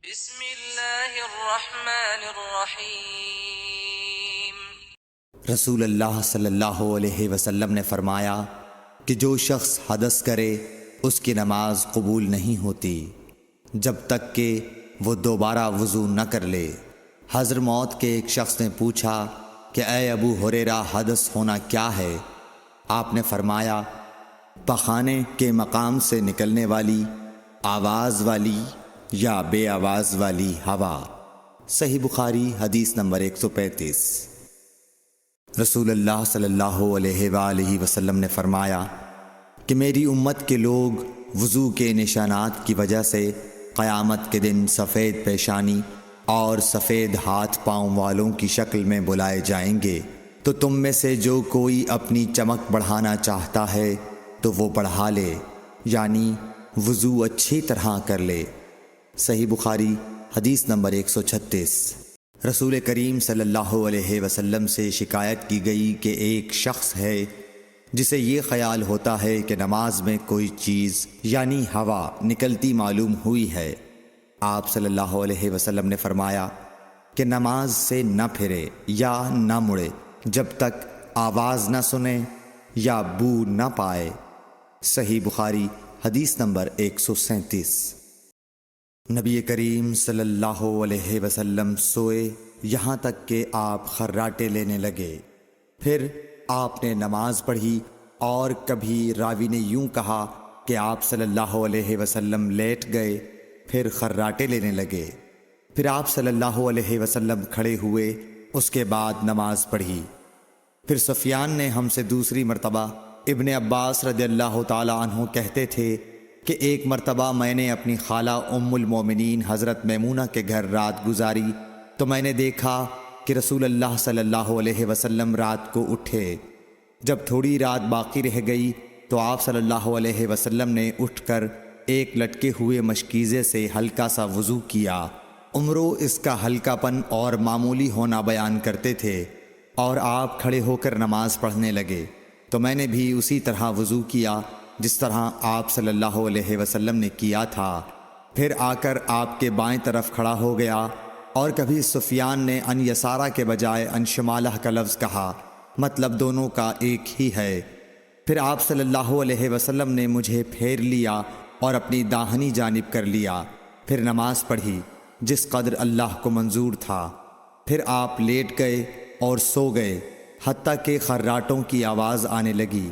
بسم اللہ الرحمن الرحیم۔ رسول اللہ صلی اللہ علیہ وسلم نے فرمایا کہ جو شخص حدث کرے اس کی نماز قبول نہیں ہوتی جب تک کہ وہ دوبارہ وضو نہ کر لے۔ حضرموت کے ایک شخص نے پوچھا کہ اے ابو ہریرہ، حدث ہونا کیا ہے؟ آپ نے فرمایا پخانے کے مقام سے نکلنے والی آواز والی یا بے آواز والی ہوا۔ صحیح بخاری حدیث نمبر 135۔ رسول اللہ صلی اللہ علیہ وآلہ وسلم نے فرمایا کہ میری امت کے لوگ وضو کے نشانات کی وجہ سے قیامت کے دن سفید پیشانی اور سفید ہاتھ پاؤں والوں کی شکل میں بلائے جائیں گے، تو تم میں سے جو کوئی اپنی چمک بڑھانا چاہتا ہے تو وہ بڑھا لے، یعنی وضو اچھی طرح کر لے۔ صحیح بخاری حدیث نمبر 136۔ رسول کریم صلی اللہ علیہ وسلم سے شکایت کی گئی کہ ایک شخص ہے جسے یہ خیال ہوتا ہے کہ نماز میں کوئی چیز یعنی ہوا نکلتی معلوم ہوئی ہے۔ آپ صلی اللہ علیہ وسلم نے فرمایا کہ نماز سے نہ پھرے یا نہ مڑے جب تک آواز نہ سنے یا بو نہ پائے۔ صحیح بخاری حدیث نمبر 137۔ نبی کریم صلی اللہ علیہ وسلم سوئے یہاں تک کہ آپ خراٹے لینے لگے، پھر آپ نے نماز پڑھی، اور کبھی راوی نے یوں کہا کہ آپ صلی اللہ علیہ وسلم لیٹ گئے پھر خراٹے لینے لگے، پھر آپ صلی اللہ علیہ وسلم کھڑے ہوئے، اس کے بعد نماز پڑھی۔ پھر سفیان نے ہم سے دوسری مرتبہ، ابن عباس رضی اللہ تعالی عنہ کہتے تھے کہ ایک مرتبہ میں نے اپنی خالہ ام المومنین حضرت میمونہ کے گھر رات گزاری تو میں نے دیکھا کہ رسول اللہ صلی اللہ علیہ وسلم رات کو اٹھے۔ جب تھوڑی رات باقی رہ گئی تو آپ صلی اللہ علیہ وسلم نے اٹھ کر ایک لٹکے ہوئے مشکیزے سے ہلکا سا وضو کیا۔ عمرو اس کا ہلکا پن اور معمولی ہونا بیان کرتے تھے، اور آپ کھڑے ہو کر نماز پڑھنے لگے تو میں نے بھی اسی طرح وضو کیا جس طرح آپ صلی اللہ علیہ وسلم نے کیا تھا، پھر آ کر آپ کے بائیں طرف کھڑا ہو گیا۔ اور کبھی سفیان نے ان یسارہ کے بجائے ان شمالہ کا لفظ کہا، مطلب دونوں کا ایک ہی ہے۔ پھر آپ صلی اللہ علیہ وسلم نے مجھے پھیر لیا اور اپنی داہنی جانب کر لیا، پھر نماز پڑھی جس قدر اللہ کو منظور تھا، پھر آپ لیٹ گئے اور سو گئے حتیٰ کہ خراٹوں کی آواز آنے لگی۔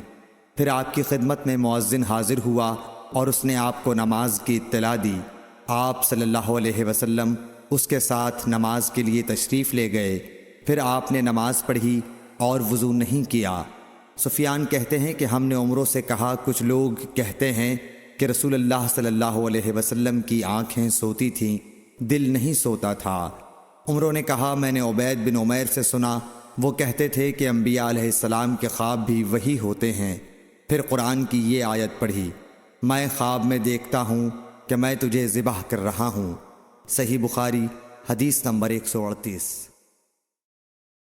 پھر آپ کی خدمت میں مؤذن حاضر ہوا اور اس نے آپ کو نماز کی اطلاع دی۔ آپ صلی اللہ علیہ وسلم اس کے ساتھ نماز کے لیے تشریف لے گئے، پھر آپ نے نماز پڑھی اور وضو نہیں کیا۔ سفیان کہتے ہیں کہ ہم نے عمرو سے کہا کچھ لوگ کہتے ہیں کہ رسول اللہ صلی اللہ علیہ وسلم کی آنکھیں سوتی تھیں، دل نہیں سوتا تھا۔ عمرو نے کہا میں نے عبید بن عمیر سے سنا، وہ کہتے تھے کہ انبیاء علیہ السلام کے خواب بھی وہی ہوتے ہیں۔ پھر قرآن کی یہ آیت پڑھی، میں خواب میں دیکھتا ہوں کہ میں تجھے ذبح کر رہا ہوں۔ صحیح بخاری حدیث نمبر 138۔